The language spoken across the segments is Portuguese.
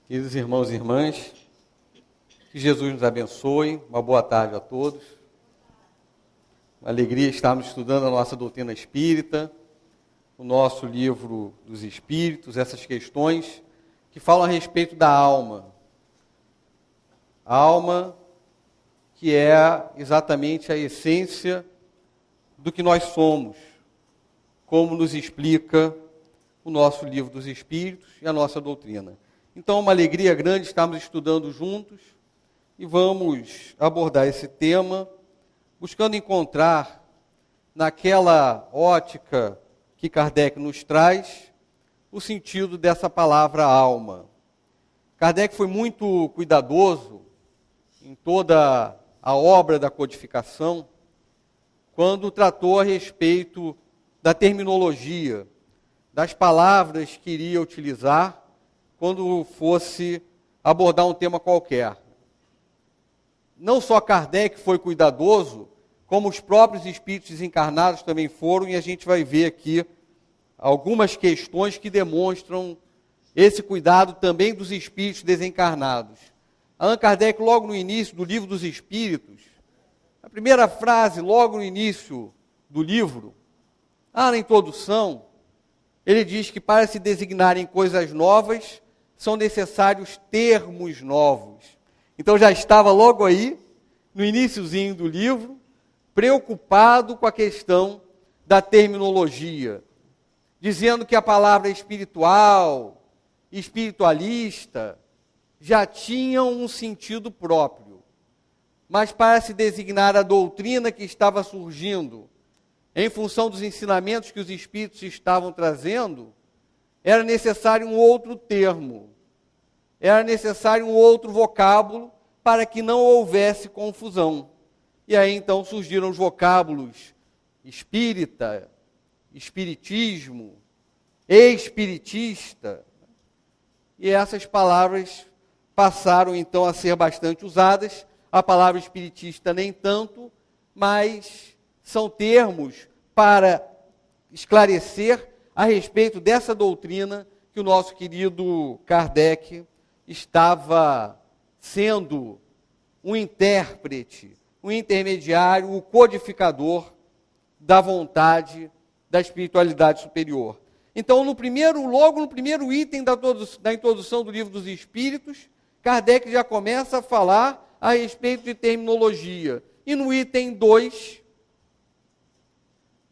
Queridos irmãos e irmãs, que Jesus nos abençoe, uma boa tarde a todos. Uma alegria estarmos estudando a nossa doutrina espírita, o nosso livro dos Espíritos, essas questões que falam a respeito da alma. A alma que é exatamente a essência do que nós somos, como nos explica o nosso livro dos Espíritos e a nossa doutrina. Então, é uma alegria grande estarmos estudando juntos e vamos abordar esse tema, buscando encontrar, naquela ótica que Kardec nos traz, o sentido dessa palavra alma. Kardec foi muito cuidadoso em toda a obra da codificação, quando tratou a respeito da terminologia, das palavras que iria utilizar, quando fosse abordar um tema qualquer. Não só Kardec foi cuidadoso, como os próprios espíritos desencarnados também foram, e a gente vai ver aqui algumas questões que demonstram esse cuidado também dos espíritos desencarnados. Allan Kardec, logo no início do Livro dos Espíritos, a primeira frase, logo no início do livro, na introdução, ele diz que para se designarem coisas novas, são necessários termos novos. Então já estava logo aí, no iniciozinho do livro, preocupado com a questão da terminologia, dizendo que a palavra espiritual, espiritualista, já tinham um sentido próprio. Mas para se designar a doutrina que estava surgindo, em função dos ensinamentos que os espíritos estavam trazendo, era necessário um outro termo, era necessário um outro vocábulo para que não houvesse confusão. E aí então surgiram os vocábulos espírita, espiritismo, espiritista, e essas palavras passaram então a ser bastante usadas. A palavra espiritista nem tanto, mas são termos para esclarecer a respeito dessa doutrina que o nosso querido Kardec estava sendo um intérprete, um intermediário, o codificador da vontade da espiritualidade superior. Então, logo no primeiro item da introdução do Livro dos Espíritos, Kardec já começa a falar a respeito de terminologia. E no item 2,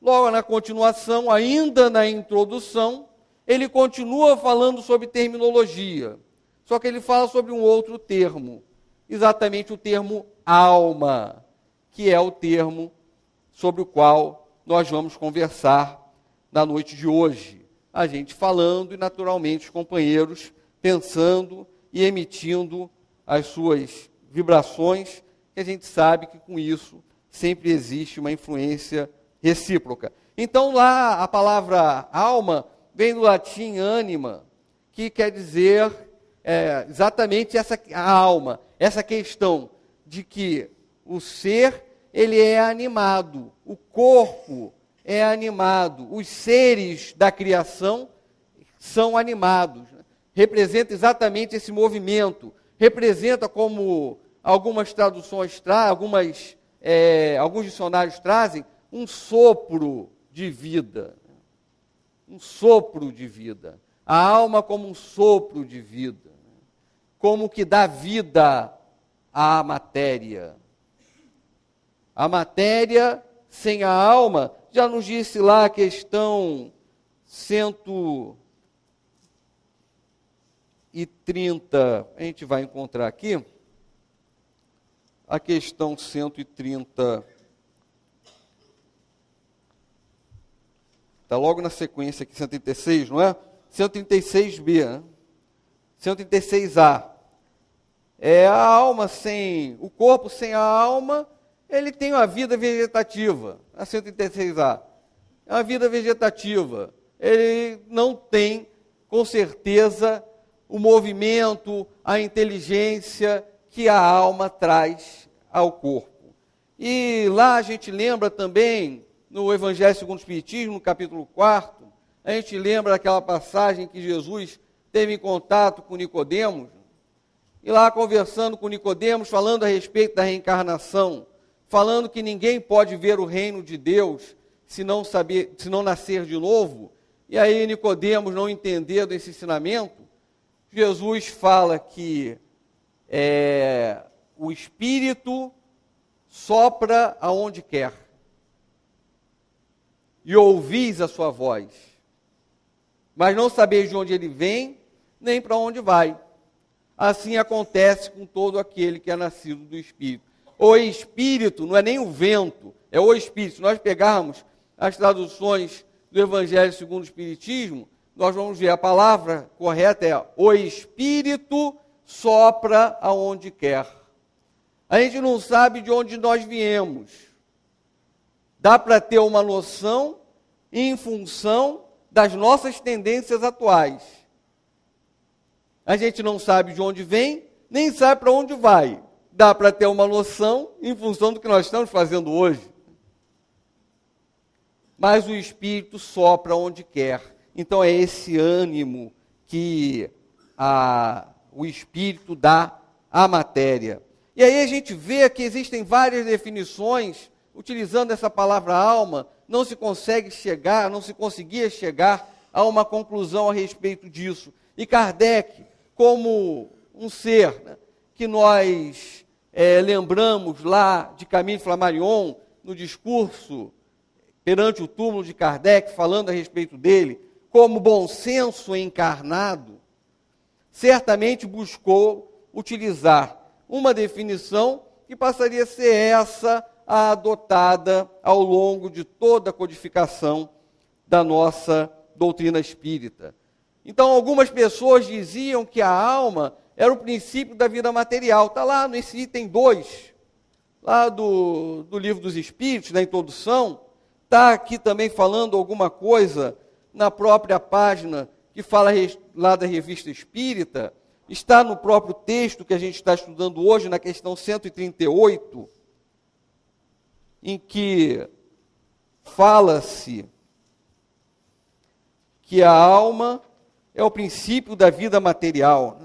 logo na continuação, ainda na introdução, ele continua falando sobre terminologia. Só que ele fala sobre um outro termo, exatamente o termo alma, que é o termo sobre o qual nós vamos conversar na noite de hoje. A gente falando e, naturalmente, os companheiros pensando e emitindo as suas vibrações, que a gente sabe que com isso sempre existe uma influência recíproca. Então lá a palavra alma vem do latim anima, que quer dizer exatamente a alma, essa questão de que o ser ele é animado, o corpo é animado, os seres da criação são animados. Representa exatamente esse movimento, representa, como algumas traduções alguns dicionários trazem, um sopro de vida. Um sopro de vida. A alma como um sopro de vida. Como que dá vida à matéria. A matéria sem a alma, já nos disse lá a questão 130, a gente vai encontrar aqui, a questão 130, está logo na sequência aqui, 136, não é? 136b, né? 136a. É a alma sem, o corpo sem a alma ele tem uma vida vegetativa, a 136A. É uma vida vegetativa. Ele não tem, com certeza, o movimento, a inteligência que a alma traz ao corpo. E lá a gente lembra também, no Evangelho segundo o Espiritismo, no capítulo 4, a gente lembra daquela passagem que Jesus teve em contato com Nicodemos, e lá conversando com Nicodemos, falando a respeito da reencarnação, falando que ninguém pode ver o reino de Deus se não nascer de novo. E aí Nicodemos, não entendendo esse ensinamento, Jesus fala que o Espírito sopra aonde quer, e ouvis a sua voz, mas não sabeis de onde ele vem, nem para onde vai. Assim acontece com todo aquele que é nascido do Espírito. O Espírito não é nem o vento, é o Espírito. Se nós pegarmos as traduções do Evangelho segundo o Espiritismo, nós vamos ver a palavra correta é o Espírito sopra aonde quer. A gente não sabe de onde nós viemos. Dá para ter uma noção em função das nossas tendências atuais. A gente não sabe de onde vem, nem sabe para onde vai. Dá para ter uma noção em função do que nós estamos fazendo hoje. Mas o Espírito sopra onde quer. Então é esse ânimo que o Espírito dá à matéria. E aí a gente vê que existem várias definições, utilizando essa palavra alma, não se conseguia chegar a uma conclusão a respeito disso. E Kardec, como um ser, né, que nós lembramos lá de Camille Flammarion, no discurso perante o túmulo de Kardec, falando a respeito dele, como bom senso encarnado, certamente buscou utilizar uma definição que passaria a ser essa a adotada ao longo de toda a codificação da nossa doutrina espírita. Então, algumas pessoas diziam que a alma era o princípio da vida material. Está lá nesse item 2, lá do Livro dos Espíritos, na introdução. Está aqui também falando alguma coisa na própria página que fala lá da Revista Espírita. Está no próprio texto que a gente está estudando hoje, na questão 138, em que fala-se que a alma é o princípio da vida material.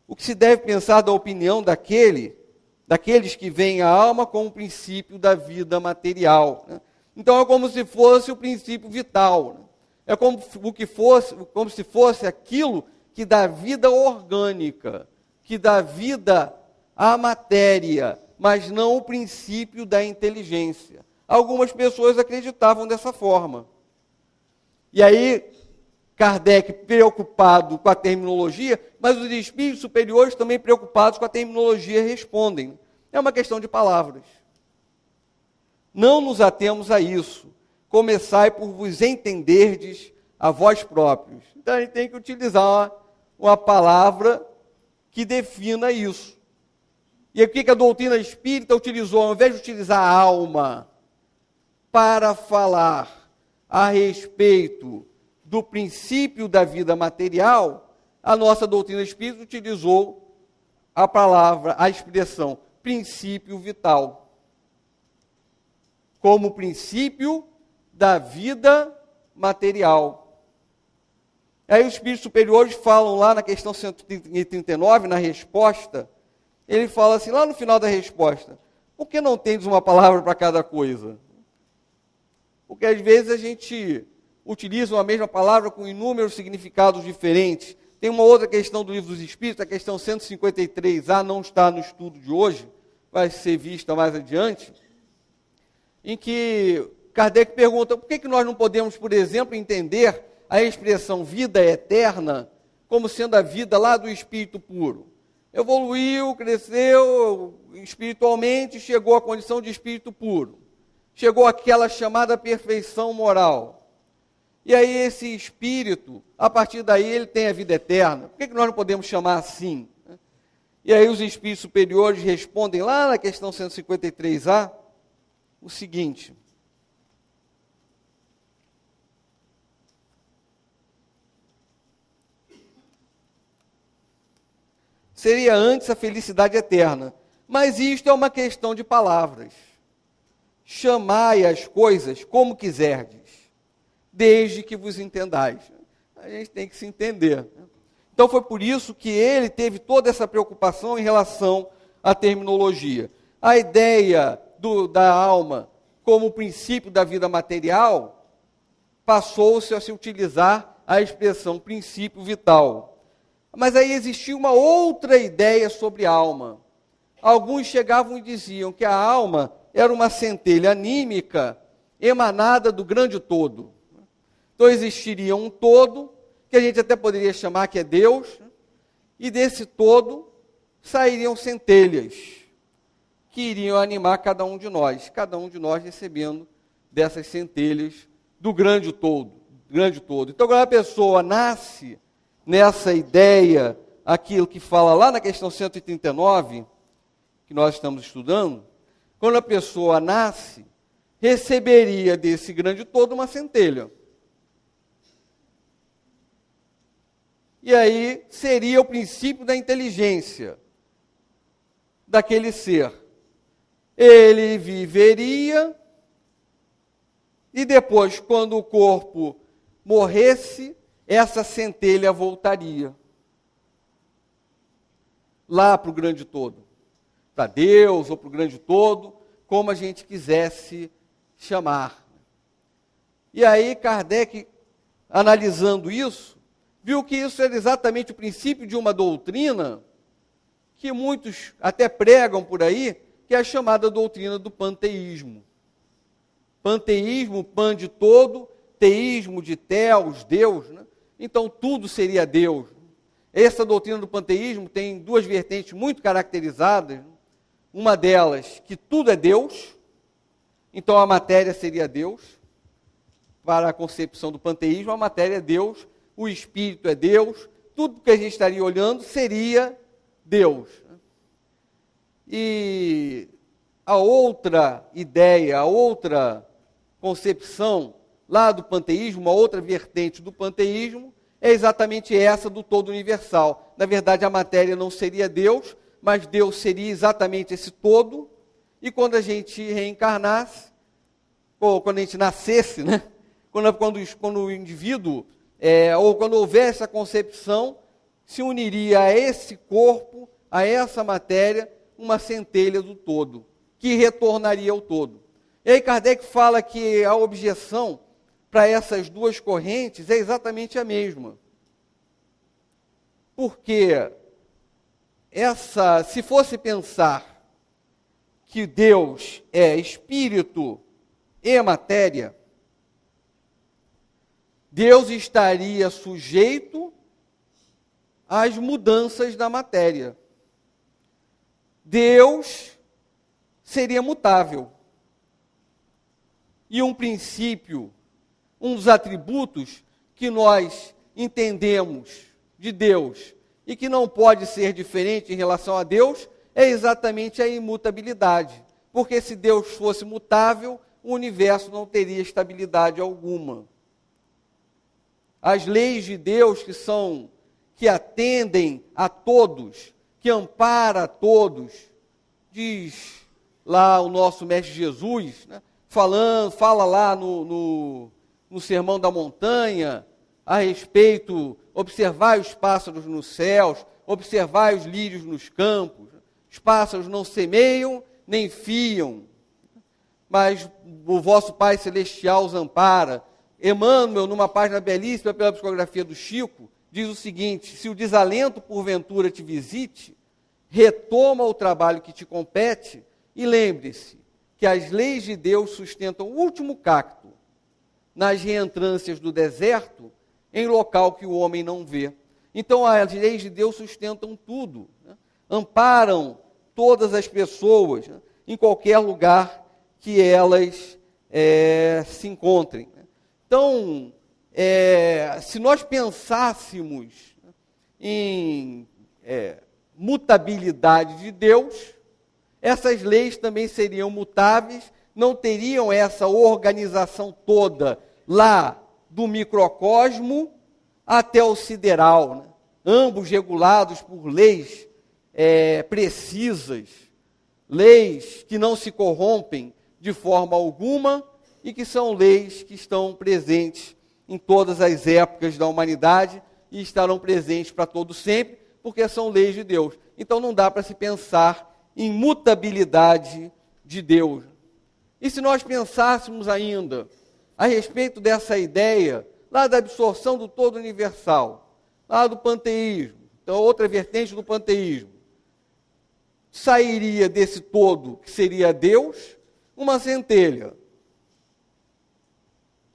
O que se deve pensar da opinião daqueles que veem a alma como o princípio da vida material. Então é como se fosse o princípio vital. É como se fosse aquilo que dá vida orgânica, que dá vida à matéria, mas não o princípio da inteligência. Algumas pessoas acreditavam dessa forma. E aí, Kardec preocupado com a terminologia, mas os espíritos superiores também preocupados com a terminologia respondem. É uma questão de palavras. Não nos atemos a isso. Começai por vos entenderdes a vós próprios. Então a gente tem que utilizar uma palavra que defina isso. E o que a doutrina espírita utilizou? Ao invés de utilizar a alma para falar a respeito do princípio da vida material, a nossa doutrina espírita utilizou a palavra, a expressão princípio vital, como princípio da vida material. Aí os espíritos superiores falam lá na questão 139, na resposta, ele fala assim, lá no final da resposta, por que não tendes uma palavra para cada coisa? Porque às vezes a gente utiliza a mesma palavra com inúmeros significados diferentes. Tem uma outra questão do Livro dos Espíritos, a questão 153A, não está no estudo de hoje, vai ser vista mais adiante, em que Kardec pergunta, por que nós não podemos, por exemplo, entender a expressão vida eterna como sendo a vida lá do espírito puro? Evoluiu, cresceu espiritualmente, chegou à condição de espírito puro. Chegou àquela chamada perfeição moral. E aí esse espírito, a partir daí, ele tem a vida eterna. Por que nós não podemos chamar assim? E aí os espíritos superiores respondem lá na questão 153A o seguinte: seria antes a felicidade eterna, mas isto é uma questão de palavras. Chamai as coisas como quiserdes, desde que vos entendais. A gente tem que se entender. Então foi por isso que ele teve toda essa preocupação em relação à terminologia. A ideia da alma como princípio da vida material passou-se a se utilizar a expressão princípio vital. Mas aí existia uma outra ideia sobre a alma. Alguns chegavam e diziam que a alma era uma centelha anímica emanada do grande todo. Então existiria um todo, que a gente até poderia chamar que é Deus, e desse todo sairiam centelhas que iriam animar cada um de nós recebendo dessas centelhas do grande todo. Então, quando a pessoa nasce nessa ideia, aquilo que fala lá na questão 139, que nós estamos estudando, quando a pessoa nasce, receberia desse grande todo uma centelha. E aí seria o princípio da inteligência daquele ser. Ele viveria e depois, quando o corpo morresse, essa centelha voltaria lá para o grande todo, para Deus ou para o grande todo, como a gente quisesse chamar. E aí Kardec, analisando isso, viu que isso era exatamente o princípio de uma doutrina que muitos até pregam por aí, que é a chamada doutrina do panteísmo. Panteísmo, pan de todo, teísmo de Theos, Deus, né? Então tudo seria Deus. Essa doutrina do panteísmo tem duas vertentes muito caracterizadas. Uma delas, que tudo é Deus, então a matéria seria Deus. Para a concepção do panteísmo, a matéria é Deus, o espírito é Deus, tudo que a gente estaria olhando seria Deus. E a outra ideia, a outra concepção lá do panteísmo, uma outra vertente do panteísmo, é exatamente essa do todo universal. Na verdade, a matéria não seria Deus, mas Deus seria exatamente esse todo, e quando a gente reencarnasse, ou quando a gente nascesse, né? quando o indivíduo, ou quando houvesse essa concepção, se uniria a esse corpo, a essa matéria, uma centelha do todo, que retornaria ao todo. E aí Kardec fala que a objeção para essas duas correntes é exatamente a mesma. Porque se fosse pensar que Deus é espírito e matéria, Deus estaria sujeito às mudanças da matéria. Deus seria mutável. E um princípio, um dos atributos que nós entendemos de Deus e que não pode ser diferente em relação a Deus, é exatamente a imutabilidade. Porque se Deus fosse mutável, o universo não teria estabilidade alguma. As leis de Deus que atendem a todos, que ampara a todos, diz lá o nosso Mestre Jesus, né? Fala lá no Sermão da Montanha, a respeito, observai os pássaros nos céus, observai os lírios nos campos. Os pássaros não semeiam, nem fiam, mas o vosso Pai Celestial os ampara. Emmanuel, numa página belíssima pela psicografia do Chico, diz o seguinte: se o desalento porventura te visite, retoma o trabalho que te compete e lembre-se que as leis de Deus sustentam o último cacto nas reentrâncias do deserto, em local que o homem não vê. Então, as leis de Deus sustentam tudo, né? Amparam todas as pessoas, né? Em qualquer lugar que elas se encontrem. Então, se nós pensássemos em mutabilidade de Deus, essas leis também seriam mutáveis, não teriam essa organização toda lá do microcosmo até o sideral, né? Ambos regulados por leis precisas, leis que não se corrompem de forma alguma e que são leis que estão presentes em todas as épocas da humanidade e estarão presentes para todo sempre, porque são leis de Deus. Então não dá para se pensar em mutabilidade de Deus. E se nós pensássemos ainda a respeito dessa ideia, lá da absorção do todo universal, lá do panteísmo, então outra vertente do panteísmo, sairia desse todo, que seria Deus, uma centelha.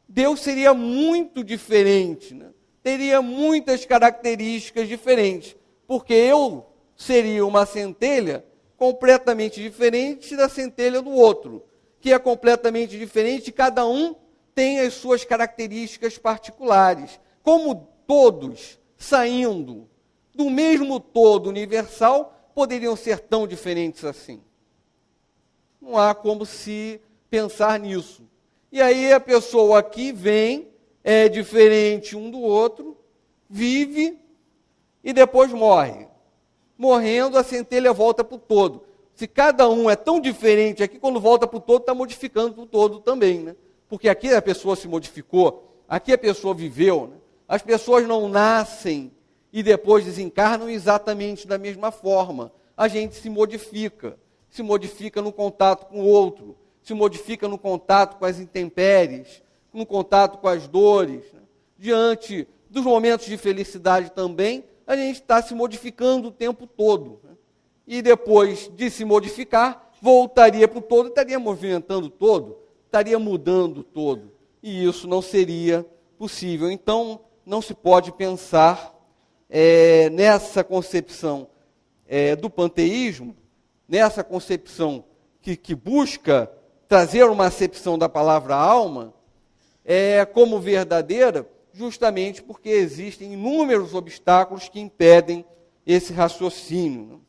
Deus seria muito diferente, né? Teria muitas características diferentes, porque eu seria uma centelha completamente diferente da centelha do outro, que é completamente diferente, cada um tem as suas características particulares. Como todos, saindo do mesmo todo universal, poderiam ser tão diferentes assim? Não há como se pensar nisso. E aí a pessoa aqui vem, é diferente um do outro, vive e depois morre. Morrendo, a centelha volta para o todo. Se cada um é tão diferente aqui, quando volta para o todo, está modificando o todo também, né? Porque aqui a pessoa se modificou, aqui a pessoa viveu, né? As pessoas não nascem e depois desencarnam exatamente da mesma forma. A gente se modifica no contato com o outro, se modifica no contato com as intempéries, no contato com as dores, né? Diante dos momentos de felicidade também, a gente está se modificando o tempo todo, né? E depois de se modificar, voltaria para o todo, estaria movimentando o todo, estaria mudando o todo. E isso não seria possível. Então, não se pode pensar nessa concepção do panteísmo, nessa concepção que busca trazer uma acepção da palavra alma, como verdadeira, justamente porque existem inúmeros obstáculos que impedem esse raciocínio.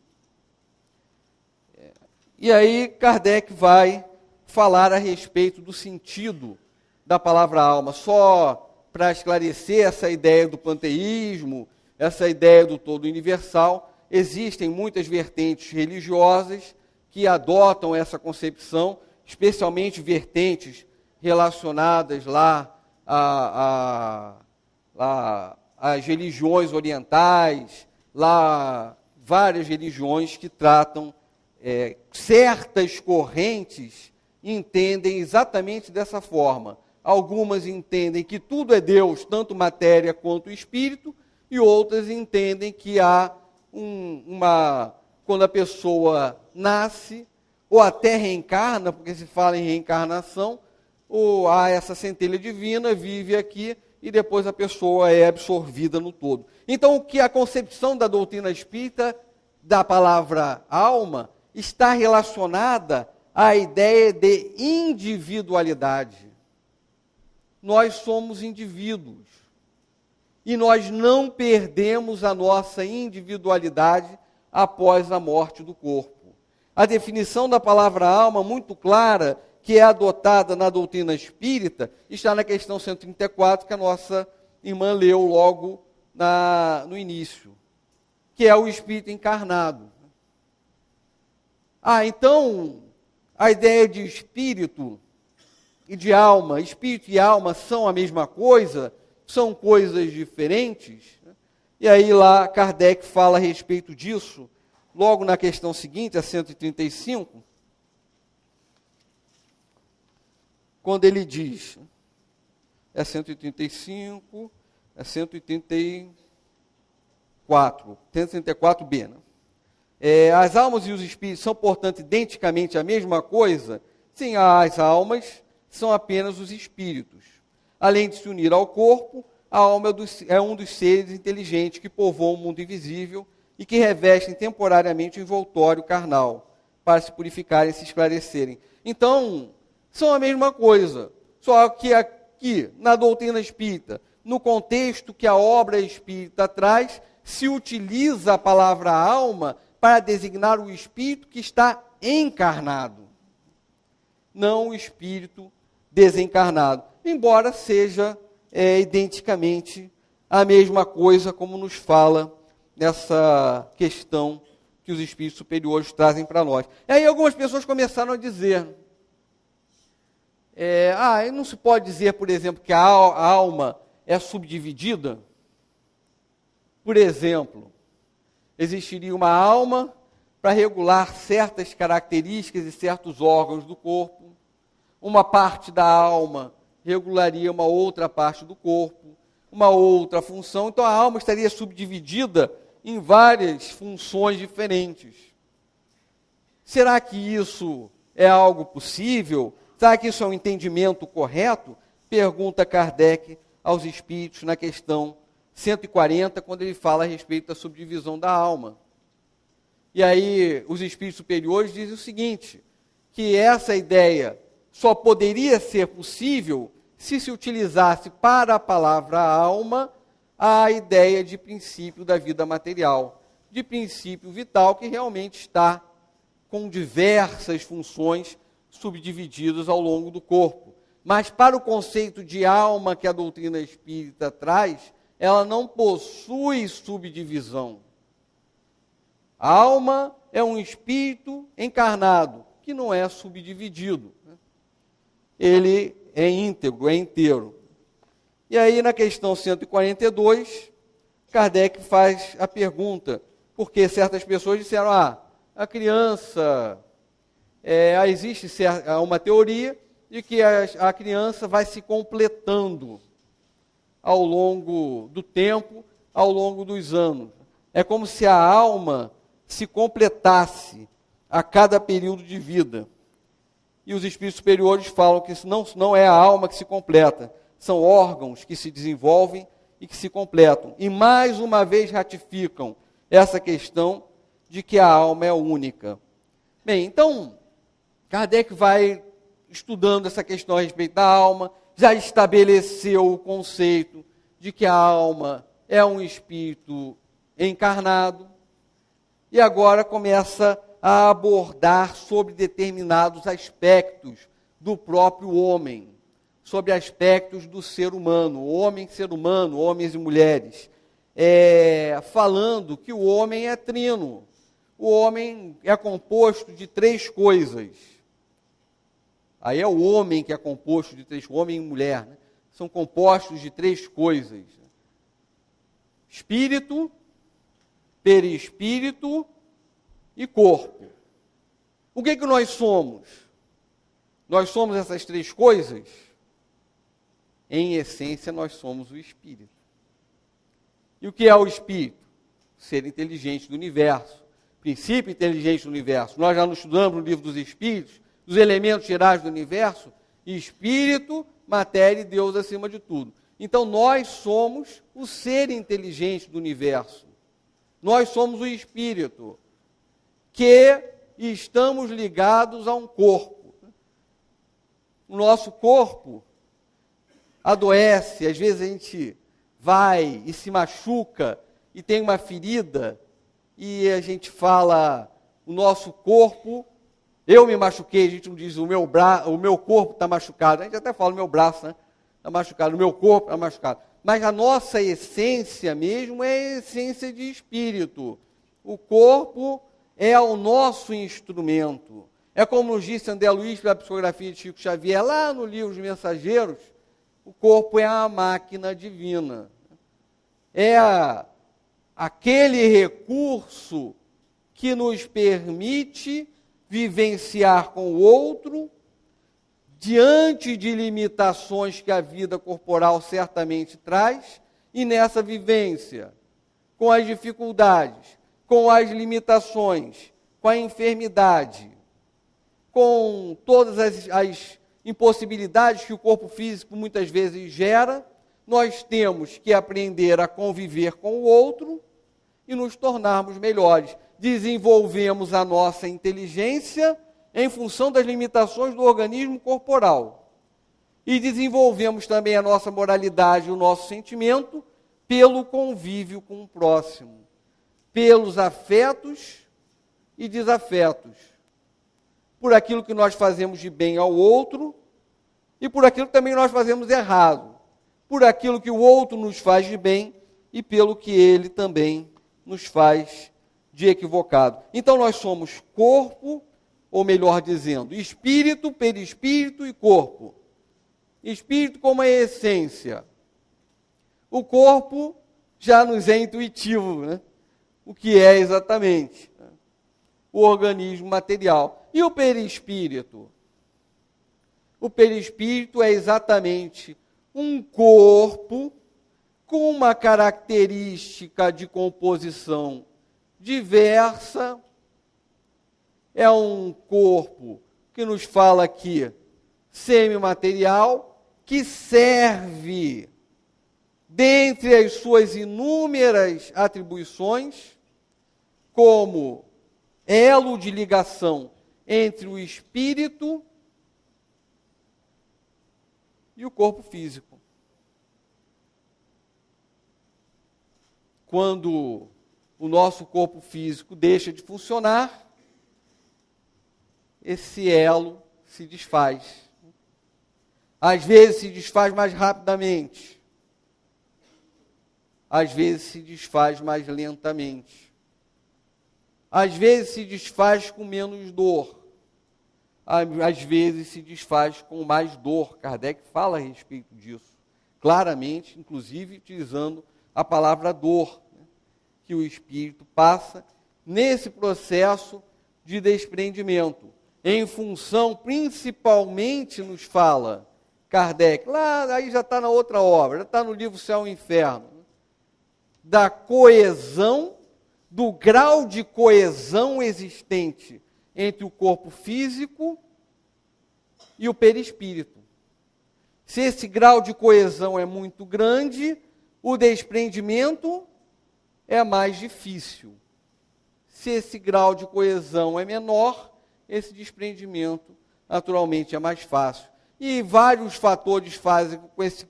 E aí Kardec vai falar a respeito do sentido da palavra alma, só para esclarecer essa ideia do panteísmo, essa ideia do todo universal. Existem muitas vertentes religiosas que adotam essa concepção, especialmente vertentes relacionadas lá às religiões orientais, lá várias religiões que tratam certas correntes entendem exatamente dessa forma. Algumas entendem que tudo é Deus, tanto matéria quanto espírito, e outras entendem que há quando a pessoa nasce, ou até reencarna, porque se fala em reencarnação, ou há essa centelha divina, vive aqui, e depois a pessoa é absorvida no todo. Então, o que a concepção da doutrina espírita, da palavra alma, está relacionada à ideia de individualidade. Nós somos indivíduos. E nós não perdemos a nossa individualidade após a morte do corpo. A definição da palavra alma, muito clara, que é adotada na doutrina espírita, está na questão 134, que a nossa irmã leu logo no início, que é o espírito encarnado. Então, a ideia de espírito e de alma, espírito e alma são a mesma coisa, são coisas diferentes. E aí lá Kardec fala a respeito disso, logo na questão seguinte, a 135, quando ele diz, 135, 134b, né? As almas e os espíritos são, portanto, identicamente a mesma coisa? Sim, as almas são apenas os espíritos. Além de se unir ao corpo, a alma é um dos seres inteligentes que povoam o mundo invisível e que revestem temporariamente o envoltório carnal, para se purificarem e se esclarecerem. Então, são a mesma coisa, só que aqui, na doutrina espírita, no contexto que a obra espírita traz, se utiliza a palavra alma para designar o espírito que está encarnado, não o espírito desencarnado, embora seja identicamente a mesma coisa, como nos fala nessa questão que os espíritos superiores trazem para nós. E aí algumas pessoas começaram a dizer, não se pode dizer, por exemplo, que a alma é subdividida? Por exemplo, existiria uma alma para regular certas características e certos órgãos do corpo, uma parte da alma regularia uma outra parte do corpo, uma outra função, então a alma estaria subdividida em várias funções diferentes. Será que isso é algo possível? Será que isso é um entendimento correto? Pergunta Kardec aos espíritos na questão 140, quando ele fala a respeito da subdivisão da alma. E aí os espíritos superiores dizem o seguinte, que essa ideia só poderia ser possível se se utilizasse para a palavra alma a ideia de princípio da vida material, de princípio vital que realmente está com diversas funções subdivididas ao longo do corpo. Mas para o conceito de alma que a doutrina espírita traz, ela não possui subdivisão. A alma é um espírito encarnado, que não é subdividido. Ele é íntegro, é inteiro. E aí, na questão 142, Kardec faz a pergunta, porque certas pessoas disseram, a criança, existe uma teoria de que a criança vai se completando ao longo do tempo, ao longo dos anos. É como se a alma se completasse a cada período de vida. E os espíritos superiores falam que não é a alma que se completa, são órgãos que se desenvolvem e que se completam. E mais uma vez ratificam essa questão de que a alma é única. Bem, então, Kardec vai estudando essa questão a respeito da alma, já estabeleceu o conceito de que a alma é um espírito encarnado, e agora começa a abordar sobre determinados aspectos do próprio homem, sobre aspectos do ser humano, ser humano, homens e mulheres, falando que o homem é trino. O homem é composto de três coisas. Aí é o homem que é composto de três, homem e mulher, né? São compostos de três coisas: espírito, perispírito e corpo. O que nós somos? Nós somos essas três coisas? Em essência, nós somos o espírito. E o que é o espírito? Ser inteligente do universo, princípio inteligente do universo. Nós já nos estudamos no livro dos Espíritos, os elementos gerais do universo, espírito, matéria e Deus acima de tudo. Então, nós somos o ser inteligente do universo. Nós somos o espírito, que estamos ligados a um corpo. O nosso corpo adoece, às vezes a gente vai e se machuca e tem uma ferida e a gente fala, o nosso corpo, eu me machuquei, a gente não diz o meu corpo está machucado, a gente até fala o meu braço está machucado, o meu corpo está machucado, mas a nossa essência mesmo é a essência de espírito. O corpo é o nosso instrumento. É como nos disse André Luiz pela psicografia de Chico Xavier, lá no livro Os Mensageiros, o corpo é a máquina divina. É aquele recurso que nos permite vivenciar com o outro, diante de limitações que a vida corporal certamente traz, e nessa vivência, com as dificuldades, com as limitações, com a enfermidade, com todas as impossibilidades que o corpo físico muitas vezes gera, nós temos que aprender a conviver com o outro e nos tornarmos melhores. Desenvolvemos a nossa inteligência em função das limitações do organismo corporal. E desenvolvemos também a nossa moralidade, o nosso sentimento, pelo convívio com o próximo, pelos afetos e desafetos, por aquilo que nós fazemos de bem ao outro e por aquilo que também nós fazemos errado, por aquilo que o outro nos faz de bem e pelo que ele também nos faz de equivocado. Então nós somos corpo, ou melhor dizendo, espírito, perispírito e corpo. Espírito como a essência. O corpo já nos é intuitivo, né? O que é exatamente, né? O organismo material. E o perispírito? O perispírito é exatamente um corpo com uma característica de composição diversa. É um corpo que nos fala aqui semimaterial, que serve, dentre as suas inúmeras atribuições, como elo de ligação entre o espírito e o corpo físico. Quando o nosso corpo físico deixa de funcionar, esse elo se desfaz. Às vezes se desfaz mais rapidamente. Às vezes se desfaz mais lentamente. Às vezes se desfaz com menos dor. Às vezes se desfaz com mais dor. Kardec fala a respeito disso, claramente, inclusive utilizando a palavra dor, né, que o espírito passa nesse processo de desprendimento, em função, principalmente, nos fala Kardec, lá aí já está na outra obra, já está no livro Céu e Inferno, da coesão, do grau de coesão existente entre o corpo físico e o perispírito. Se esse grau de coesão é muito grande, o desprendimento é mais difícil. Se esse grau de coesão é menor, esse desprendimento naturalmente é mais fácil. E vários fatores fazem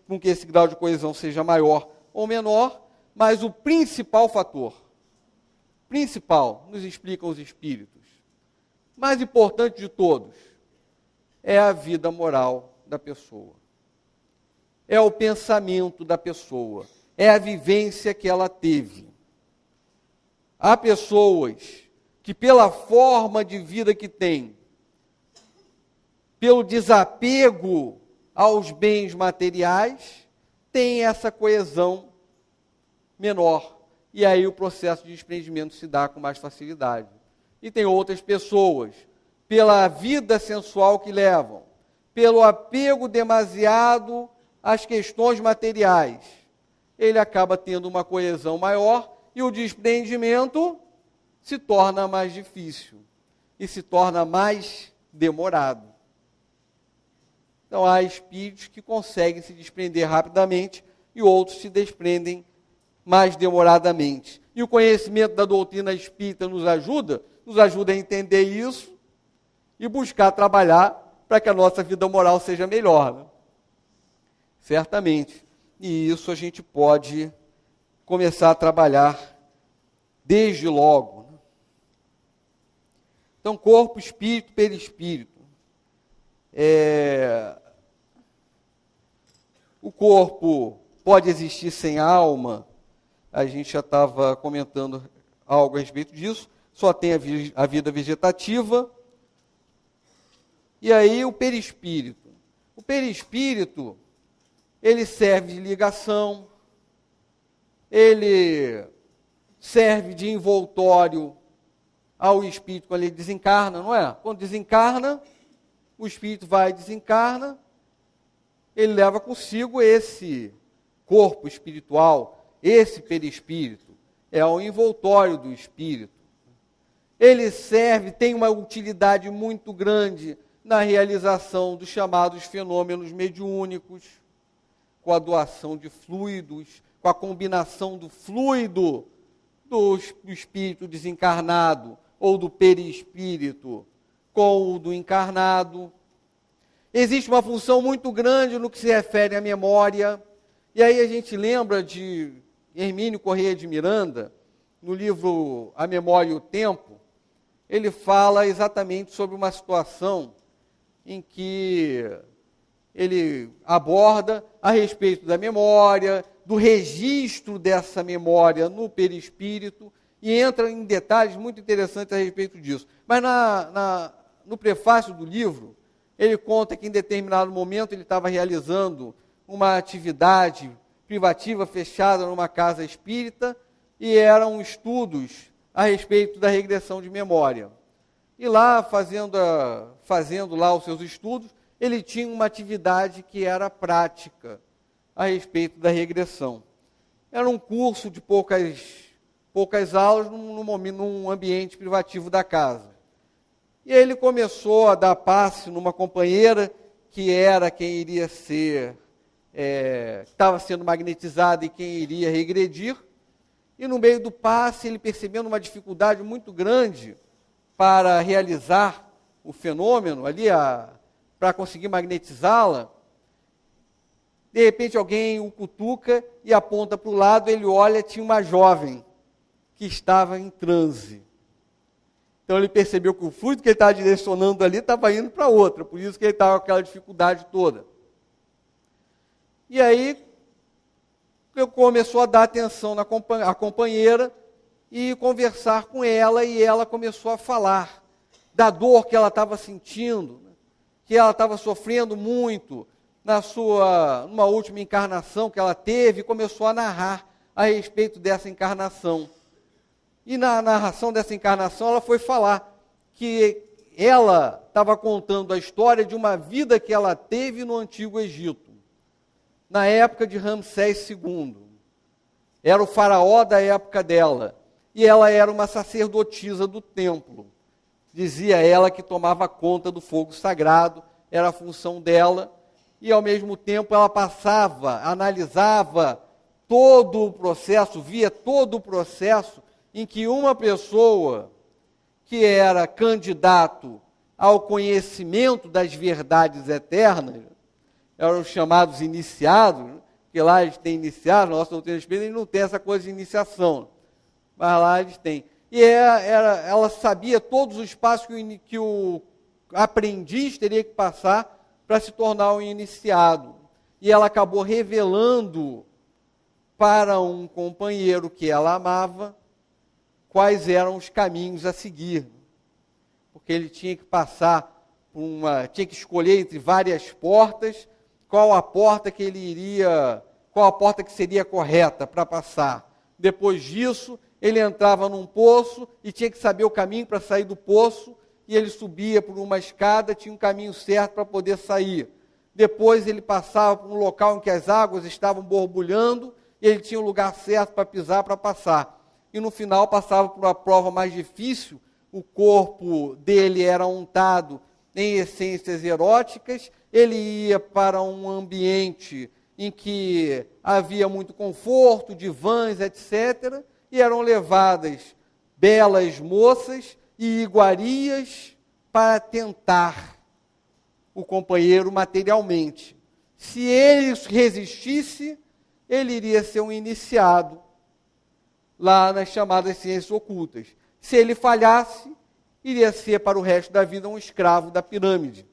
com que esse grau de coesão seja maior ou menor, mas o principal fator, nos explicam os espíritos, mais importante de todos, é a vida moral da pessoa. É o pensamento da pessoa, é a vivência que ela teve. Há pessoas que, pela forma de vida que têm, pelo desapego aos bens materiais, têm essa coesão menor. E aí o processo de desprendimento se dá com mais facilidade. E tem outras pessoas, pela vida sensual que levam, pelo apego demasiado às questões materiais, ele acaba tendo uma coesão maior e o desprendimento se torna mais difícil e se torna mais demorado. Então há espíritos que conseguem se desprender rapidamente e outros se desprendem mais demoradamente. E o conhecimento da doutrina espírita nos ajuda a entender isso e buscar trabalhar para que a nossa vida moral seja melhor, né? Certamente. E isso a gente pode começar a trabalhar desde logo, né? Então, corpo, espírito, perispírito. O corpo pode existir sem alma. A gente já estava comentando algo a respeito disso. Só tem a vida vegetativa. E aí o perispírito. O perispírito, ele serve de ligação, ele serve de envoltório ao espírito quando ele desencarna, não é? Quando desencarna, o espírito vai e desencarna, ele leva consigo esse corpo espiritual, esse perispírito, é o envoltório do espírito. Ele serve, tem uma utilidade muito grande na realização dos chamados fenômenos mediúnicos, com a doação de fluidos, com a combinação do fluido do espírito desencarnado ou do perispírito com o do encarnado. Existe uma função muito grande no que se refere à memória. E aí a gente lembra de Hermínio Corrêa de Miranda, no livro A Memória e o Tempo, ele fala exatamente sobre uma situação em que ele aborda a respeito da memória, do registro dessa memória no perispírito, e entra em detalhes muito interessantes a respeito disso. Mas no prefácio do livro, ele conta que em determinado momento ele estava realizando uma atividade privativa fechada numa casa espírita, e eram estudos a respeito da regressão de memória. E lá, fazendo lá os seus estudos, ele tinha uma atividade que era prática a respeito da regressão. Era um curso de poucas aulas num ambiente privativo da casa. E ele começou a dar passe numa companheira que era quem iria ser, estava sendo magnetizada e quem iria regredir. E no meio do passe, ele percebendo uma dificuldade muito grande para realizar o fenômeno ali, para conseguir magnetizá-la, de repente alguém o cutuca e aponta para o lado, ele olha, tinha uma jovem que estava em transe. Então ele percebeu que o fluido que ele estava direcionando ali estava indo para outra, por isso que ele estava com aquela dificuldade toda. E aí começou a dar atenção à companheira e conversar com ela, e ela começou a falar da dor que ela estava sentindo, que ela estava sofrendo muito numa última encarnação que ela teve, e começou a narrar a respeito dessa encarnação. E na narração dessa encarnação, ela foi falar que ela estava contando a história de uma vida que ela teve no Antigo Egito, na época de Ramsés II. Era o faraó da época dela, e ela era uma sacerdotisa do templo. Dizia ela que tomava conta do fogo sagrado, era a função dela, e ao mesmo tempo ela analisava todo o processo, via todo o processo em que uma pessoa que era candidato ao conhecimento das verdades eternas, eram os chamados iniciados, que lá eles têm iniciado, nossa doutrina espírita, eles não tem essa coisa de iniciação, mas lá eles têm. E ela sabia todos os passos que o aprendiz teria que passar para se tornar um iniciado. E ela acabou revelando para um companheiro que ela amava quais eram os caminhos a seguir. Porque ele tinha que passar tinha que escolher entre várias portas, qual a porta que seria correta para passar. Depois disso, ele entrava num poço e tinha que saber o caminho para sair do poço, e ele subia por uma escada, tinha um caminho certo para poder sair. Depois ele passava por um local em que as águas estavam borbulhando, e ele tinha o lugar certo para pisar, para passar. E no final passava por uma prova mais difícil, o corpo dele era untado em essências eróticas, ele ia para um ambiente em que havia muito conforto, divãs, etc., e eram levadas belas moças e iguarias para tentar o companheiro materialmente. Se ele resistisse, ele iria ser um iniciado lá nas chamadas ciências ocultas. Se ele falhasse, iria ser para o resto da vida um escravo da pirâmide.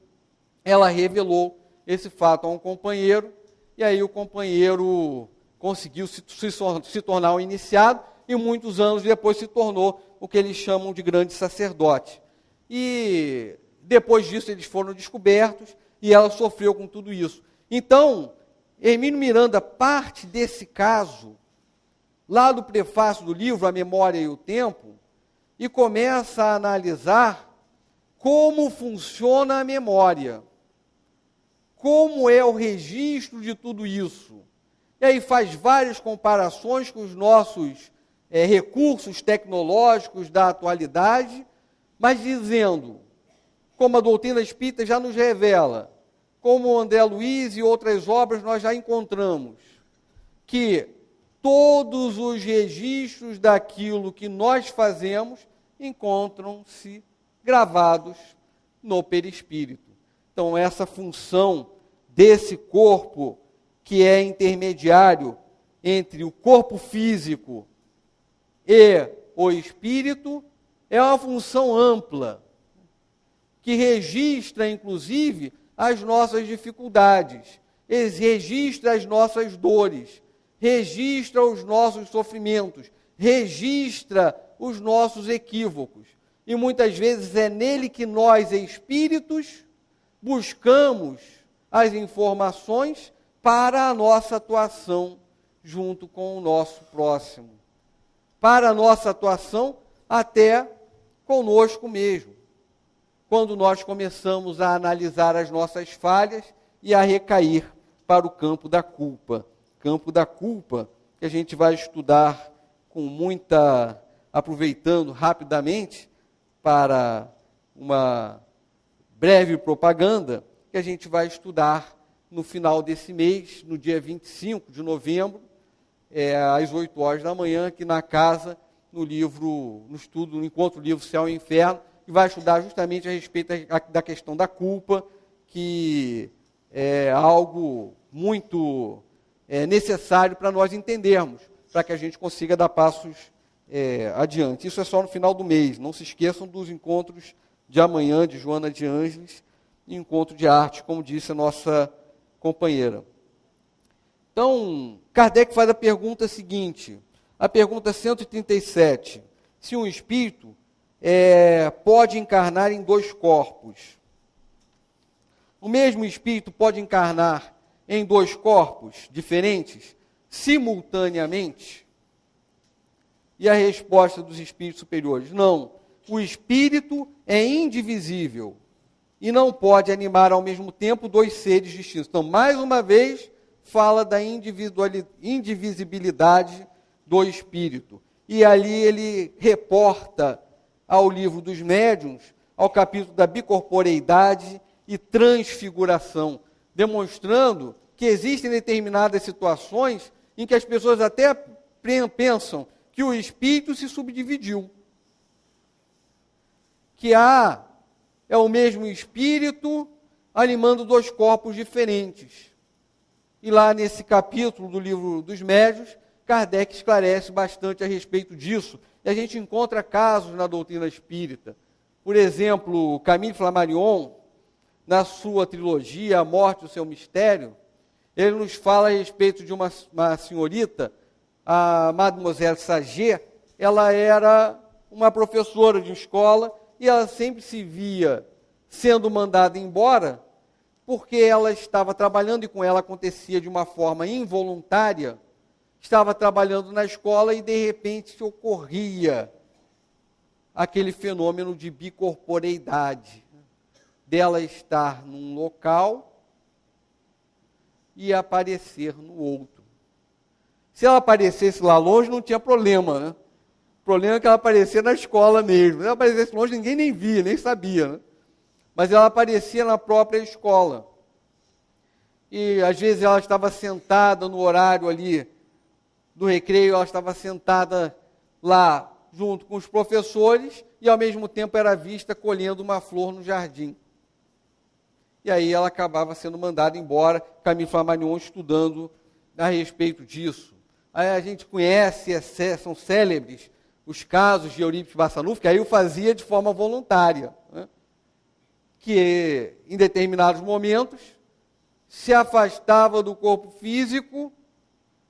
Ela revelou esse fato a um companheiro, e aí o companheiro conseguiu se tornar um iniciado, e muitos anos depois se tornou o que eles chamam de grande sacerdote. E depois disso eles foram descobertos, e ela sofreu com tudo isso. Então, Hermínio Miranda parte desse caso, lá do prefácio do livro A Memória e o Tempo, e começa a analisar como funciona a memória, como é o registro de tudo isso. E aí faz várias comparações com os nossos recursos tecnológicos da atualidade, mas dizendo, como a doutrina espírita já nos revela, como o André Luiz e outras obras nós já encontramos, que todos os registros daquilo que nós fazemos encontram-se gravados no perispírito. Então, essa função desse corpo que é intermediário entre o corpo físico e o espírito é uma função ampla, que registra, inclusive, as nossas dificuldades, registra as nossas dores, registra os nossos sofrimentos, registra os nossos equívocos. E muitas vezes é nele que nós, espíritos, buscamos as informações para a nossa atuação junto com o nosso próximo, para a nossa atuação até conosco mesmo, quando nós começamos a analisar as nossas falhas e a recair para o campo da culpa que a gente vai estudar com muita, aproveitando rapidamente para uma breve propaganda, que a gente vai estudar no final desse mês, no dia 25 de novembro, às 8 horas da manhã, aqui na casa, no estudo, no Encontro Livro Céu e Inferno, e vai estudar justamente a respeito da questão da culpa, que é algo muito necessário para nós entendermos, para que a gente consiga dar passos adiante. Isso é só no final do mês. Não se esqueçam dos encontros de amanhã, de Joana de Ângeles, e encontro de arte, como disse a nossa companheira. Então, Kardec faz a pergunta seguinte, a pergunta 137, se um espírito pode encarnar em 2 corpos. O mesmo espírito pode encarnar em 2 corpos diferentes, simultaneamente? E a resposta dos espíritos superiores: não. O espírito é indivisível e não pode animar ao mesmo tempo 2 seres distintos. Então, mais uma vez, fala da indivisibilidade do espírito. E ali ele reporta ao livro dos médiuns, ao capítulo da bicorporeidade e transfiguração, demonstrando que existem determinadas situações em que as pessoas até pensam que o espírito se subdividiu, que é o mesmo espírito animando 2 corpos diferentes. E lá nesse capítulo do livro dos médiuns, Kardec esclarece bastante a respeito disso. E a gente encontra casos na doutrina espírita. Por exemplo, Camille Flammarion, na sua trilogia A Morte e o Seu Mistério, ele nos fala a respeito de uma senhorita, a Mademoiselle Saget. Ela era uma professora de escola e ela sempre se via sendo mandada embora porque ela estava trabalhando e com ela acontecia de uma forma involuntária. Estava trabalhando na escola e de repente ocorria aquele fenômeno de bicorporeidade, dela estar num local e aparecer no outro. Se ela aparecesse lá longe, não tinha problema, né? O problema é que ela aparecia na escola mesmo. Se ela aparecesse longe, ninguém nem via, nem sabia, né? Mas ela aparecia na própria escola. E às vezes ela estava sentada no horário ali do recreio, ela estava sentada lá junto com os professores e ao mesmo tempo era vista colhendo uma flor no jardim. E aí ela acabava sendo mandada embora, Camille Flammarion estudando a respeito disso. Aí a gente conhece, são célebres os casos de Eurípides Barçanufo, que aí o fazia de forma voluntária, né? Que em determinados momentos se afastava do corpo físico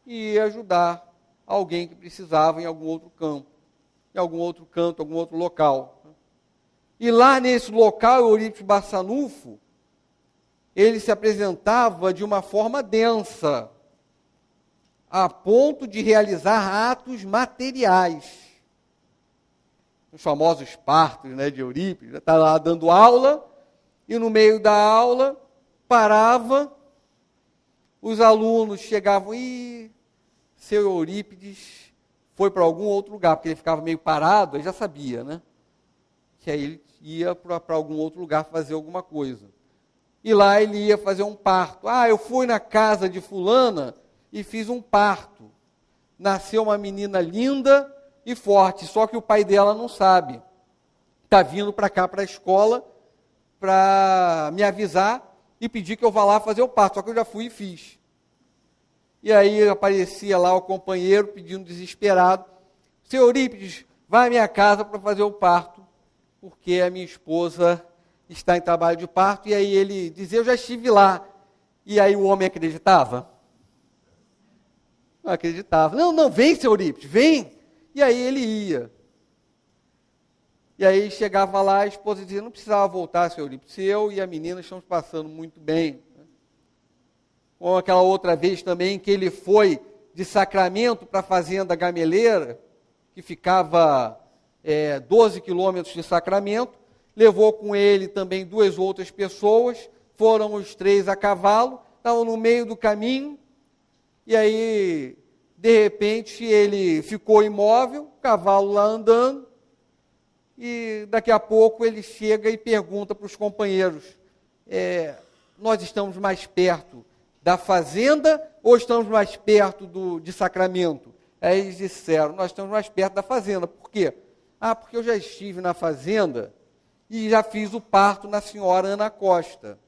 e ia ajudar alguém que precisava em algum outro campo, em algum outro canto, algum outro local. E lá nesse local, Eurípides Barçanufo, ele se apresentava de uma forma densa, a ponto de realizar atos materiais. Os famosos partos, né, de Eurípides, está lá dando aula, e no meio da aula, parava, os alunos chegavam, e seu Eurípides foi para algum outro lugar, porque ele ficava meio parado, ele já sabia, né? Que aí ele ia para algum outro lugar fazer alguma coisa. E lá ele ia fazer um parto. Eu fui na casa de fulana e fiz um parto. Nasceu uma menina linda e forte, só que o pai dela não sabe. Está vindo para cá, para a escola, para me avisar e pedir que eu vá lá fazer o parto, só que eu já fui e fiz. E aí aparecia lá o companheiro pedindo desesperado: seu Eurípides, vai à minha casa para fazer o parto, porque a minha esposa está em trabalho de parto. E aí ele dizia, eu já estive lá. E aí o homem acreditava? Não acreditava. Não, não, vem, seu Eurípides, vem. E aí ele ia. E aí chegava lá, a esposa dizia, não precisava voltar, seu Eurípides, eu e a menina estamos passando muito bem. Ou aquela outra vez também que ele foi de Sacramento para a fazenda Gameleira, que ficava 12 quilômetros de Sacramento, levou com ele também 2 outras pessoas, foram os 3 a cavalo, estavam no meio do caminho, e aí, de repente, ele ficou imóvel, o cavalo lá andando, e daqui a pouco ele chega e pergunta para os companheiros, nós estamos mais perto da fazenda ou estamos mais perto de Sacramento? Aí eles disseram, nós estamos mais perto da fazenda. Por quê? Porque eu já estive na fazenda e já fiz o parto na senhora Ana Costa.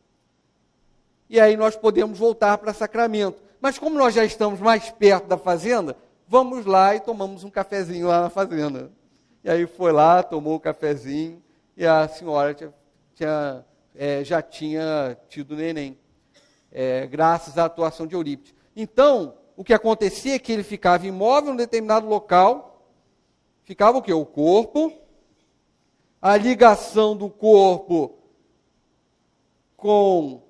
E aí nós podemos voltar para Sacramento. Mas como nós já estamos mais perto da fazenda, vamos lá e tomamos um cafezinho lá na fazenda. E aí foi lá, tomou o cafezinho e a senhora já tinha tido neném, graças à atuação de Eurípides. Então, o que acontecia é que ele ficava imóvel em um determinado local, ficava o quê? O corpo, a ligação do corpo com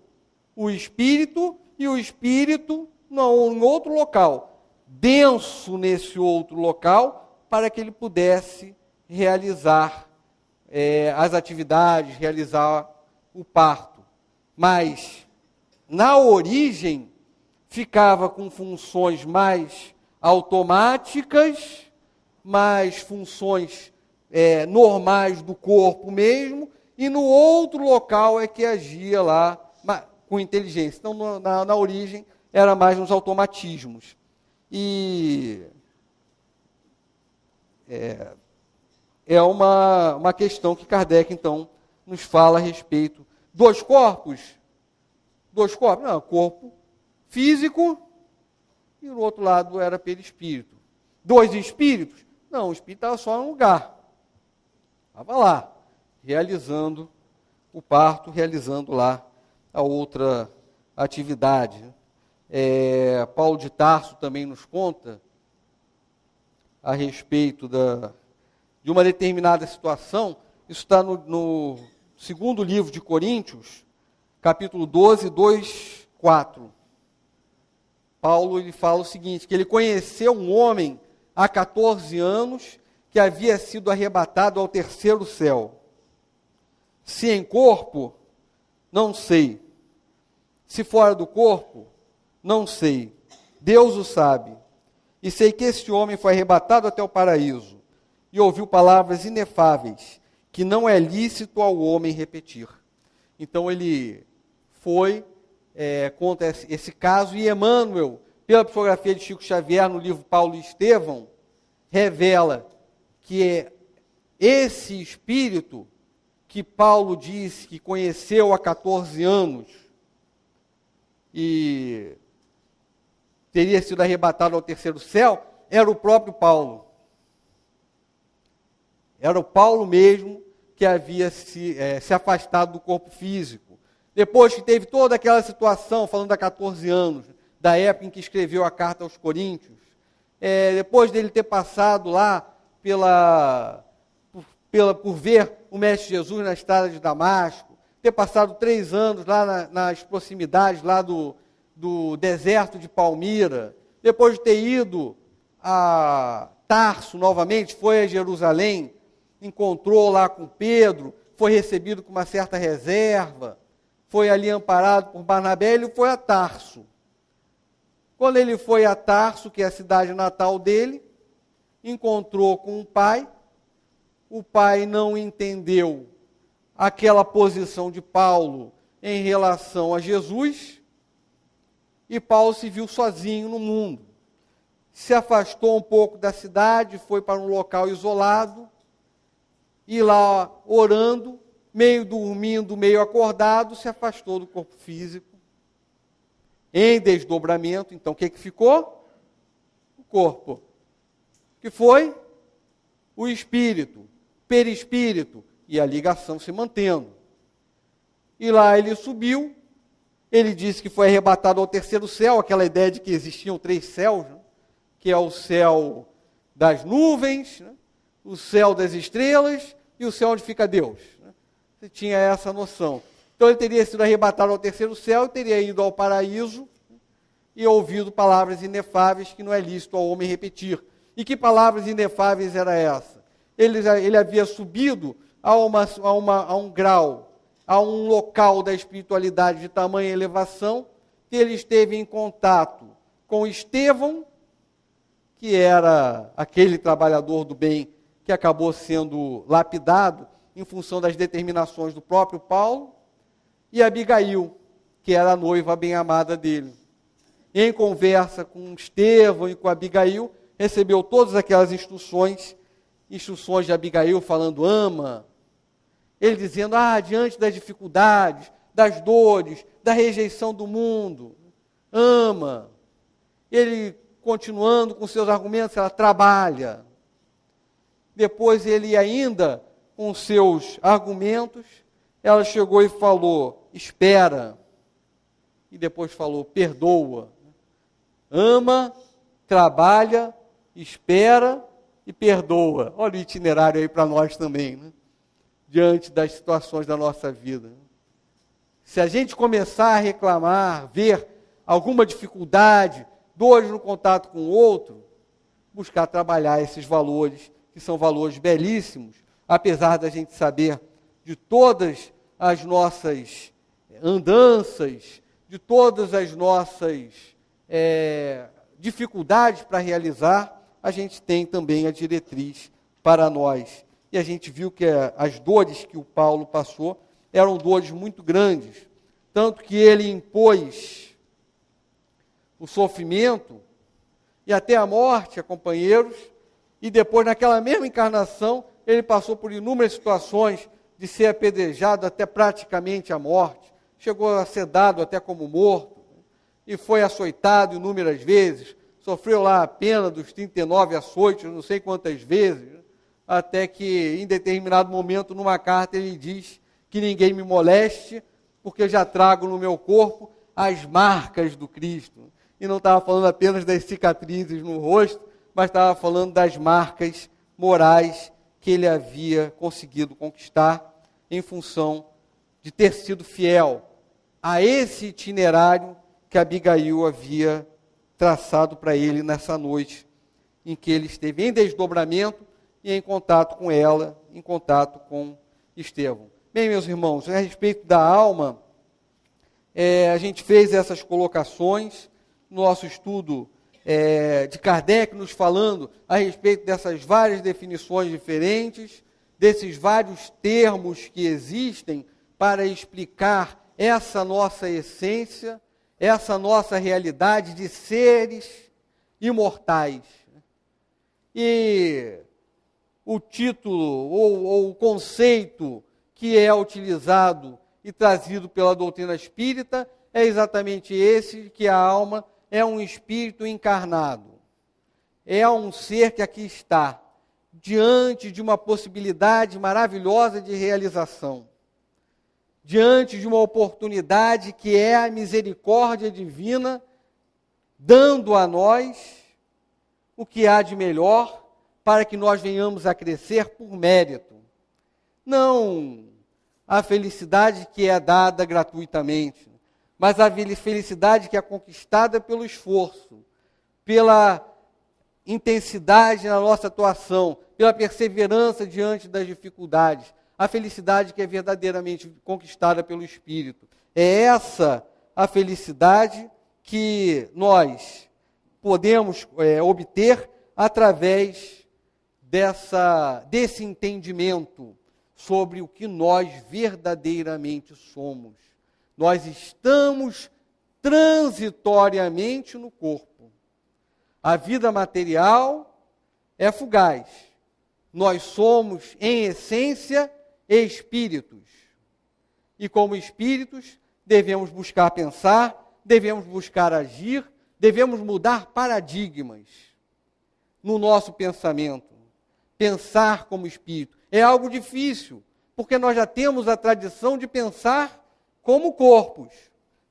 o espírito, e o espírito em outro local, denso nesse outro local, para que ele pudesse realizar as atividades, realizar o parto. Mas, na origem, ficava com funções mais automáticas, mais funções normais do corpo mesmo, e no outro local é que agia lá com inteligência. Então, na origem, era mais nos automatismos. E é uma questão que Kardec, então, nos fala a respeito. 2 corpos? 2 corpos? Não, corpo físico e no outro lado era perispírito. 2 espíritos? Não, o espírito estava só em um lugar. Estava lá, realizando o parto, realizando lá a outra atividade. Paulo de Tarso também nos conta a respeito de uma determinada situação. Isso está no 2º livro de Coríntios, capítulo 12, 2, 4. Paulo ele fala o seguinte, que ele conheceu um homem há 14 anos que havia sido arrebatado ao 3º céu. Se em corpo, não sei. Se fora do corpo, não sei. Deus o sabe. E sei que esse homem foi arrebatado até o paraíso e ouviu palavras inefáveis que não é lícito ao homem repetir. Então ele foi contra esse caso, e Emmanuel, pela psicografia de Chico Xavier, no livro Paulo e Estevão, revela que esse espírito que Paulo disse que conheceu há 14 anos e teria sido arrebatado ao 3º céu, era o próprio Paulo. Era o Paulo mesmo que havia se afastado do corpo físico. Depois que teve toda aquela situação, falando há 14 anos, da época em que escreveu a carta aos Coríntios, depois dele ter passado lá por ver o Mestre Jesus na estrada de Damasco, ter passado 3 anos lá nas proximidades lá do deserto de Palmira, depois de ter ido a Tarso novamente, foi a Jerusalém, encontrou lá com Pedro, foi recebido com uma certa reserva, foi ali amparado por Barnabé, ele foi a Tarso. Quando ele foi a Tarso, que é a cidade natal dele, encontrou com o pai não entendeu aquela posição de Paulo em relação a Jesus, e Paulo se viu sozinho no mundo. Se afastou um pouco da cidade, foi para um local isolado, e lá orando, meio dormindo, meio acordado, se afastou do corpo físico, em desdobramento. Então, o que ficou? O corpo. O que foi? o espírito, perispírito, e a ligação se mantendo. E lá ele subiu, ele disse que foi arrebatado ao terceiro céu, aquela ideia de que existiam 3 céus, né? Que é o céu das nuvens, né? O céu das estrelas e o céu onde fica Deus. Né? Você tinha essa noção. Então ele teria sido arrebatado ao terceiro céu e teria ido ao paraíso e ouvido palavras inefáveis que não é lícito ao homem repetir. E que palavras inefáveis era essa? Ele havia subido a um grau, a um local da espiritualidade de tamanha elevação, que ele esteve em contato com Estevão, que era aquele trabalhador do bem que acabou sendo lapidado em função das determinações do próprio Paulo, e Abigail, que era a noiva bem-amada dele. Em conversa com Estevão e com Abigail, recebeu todas aquelas instruções de Abigail falando, ama. Ele dizendo, diante das dificuldades, das dores, da rejeição do mundo, ama. Ele, continuando com seus argumentos, ela trabalha. Depois ele ainda, com seus argumentos, ela chegou e falou, espera. E depois falou, perdoa. Ama, trabalha, espera e perdoa. Olha o itinerário aí para nós também, né? Diante das situações da nossa vida. Se a gente começar a reclamar, ver alguma dificuldade, dores no contato com o outro, buscar trabalhar esses valores, que são valores belíssimos, apesar da gente saber de todas as nossas andanças, de todas as nossas dificuldades para realizar, a gente tem também a diretriz para nós. E a gente viu que as dores que o Paulo passou eram dores muito grandes, tanto que ele impôs o sofrimento e até a morte a companheiros, e depois, naquela mesma encarnação, ele passou por inúmeras situações de ser apedrejado até praticamente a morte, chegou a ser dado até como morto, e foi açoitado inúmeras vezes, sofreu lá a pena dos 39 açoites, não sei quantas vezes, até que, em determinado momento, numa carta, ele diz que ninguém me moleste, porque já trago no meu corpo as marcas do Cristo. E não estava falando apenas das cicatrizes no rosto, mas estava falando das marcas morais que ele havia conseguido conquistar em função de ter sido fiel a esse itinerário que Abigail havia traçado para ele nessa noite, em que ele esteve em desdobramento e em contato com ela, em contato com Estevão. Bem, meus irmãos, a respeito da alma, a gente fez essas colocações no nosso estudo de Kardec, nos falando a respeito dessas várias definições diferentes, desses vários termos que existem para explicar essa nossa essência, essa nossa realidade de seres imortais. E o título ou o conceito que é utilizado e trazido pela doutrina espírita é exatamente esse, que a alma é um espírito encarnado. É um ser que aqui está, diante de uma possibilidade maravilhosa de realização, diante de uma oportunidade que é a misericórdia divina, dando a nós o que há de melhor para que nós venhamos a crescer por mérito. Não a felicidade que é dada gratuitamente, mas a felicidade que é conquistada pelo esforço, pela intensidade na nossa atuação, pela perseverança diante das dificuldades, a felicidade que é verdadeiramente conquistada pelo Espírito. É essa a felicidade que nós podemos obter através desse entendimento sobre o que nós verdadeiramente somos. Nós estamos transitoriamente no corpo. A vida material é fugaz. Nós somos, em essência, espíritos. E como espíritos, devemos buscar pensar, devemos buscar agir, devemos mudar paradigmas no nosso pensamento, pensar como espírito. É algo difícil, porque nós já temos a tradição de pensar como corpos,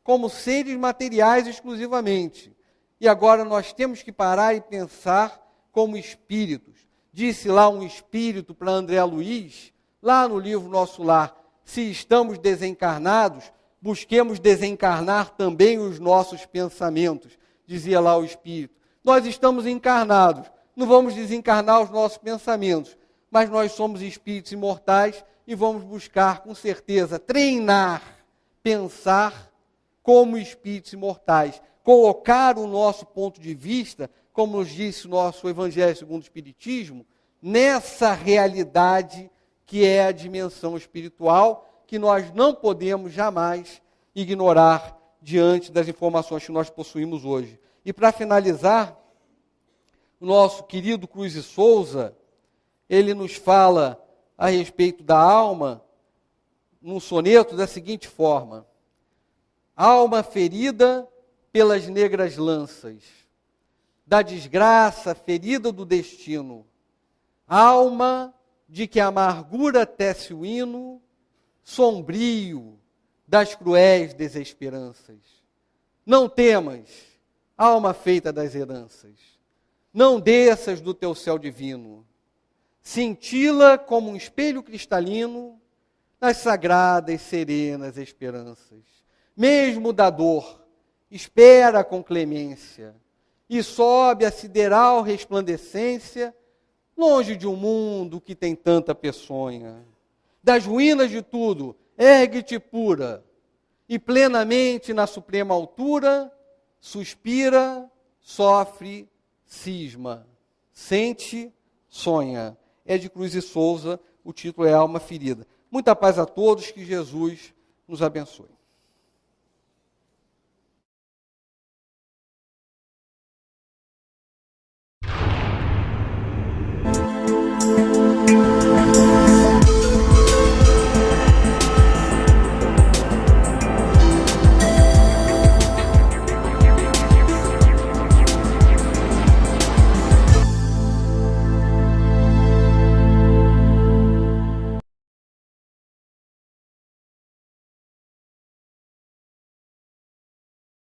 como seres materiais exclusivamente. E agora nós temos que parar e pensar como espíritos. Disse lá um espírito para André Luiz, lá no livro Nosso Lar: se estamos desencarnados, busquemos desencarnar também os nossos pensamentos, dizia lá o espírito. Nós estamos encarnados, não vamos desencarnar os nossos pensamentos, mas nós somos espíritos imortais e vamos buscar, com certeza, treinar, pensar como espíritos imortais, colocar o nosso ponto de vista, como nos disse o nosso Evangelho segundo o Espiritismo, nessa realidade que é a dimensão espiritual, que nós não podemos jamais ignorar diante das informações que nós possuímos hoje. E para finalizar, o nosso querido Cruz e Souza, ele nos fala a respeito da alma, num soneto da seguinte forma: alma ferida pelas negras lanças, da desgraça ferida do destino, alma de que a amargura tece o hino, sombrio das cruéis desesperanças. Não temas, alma feita das heranças, não desças do teu céu divino, cintila como um espelho cristalino nas sagradas serenas esperanças. Mesmo da dor, espera com clemência, e sobe a sideral resplandecência, longe de um mundo que tem tanta peçonha. Das ruínas de tudo, ergue-te pura, e plenamente na suprema altura, suspira, sofre, cisma, sente, sonha. É de Cruz e Souza, o título é Alma Ferida. Muita paz a todos, que Jesus nos abençoe.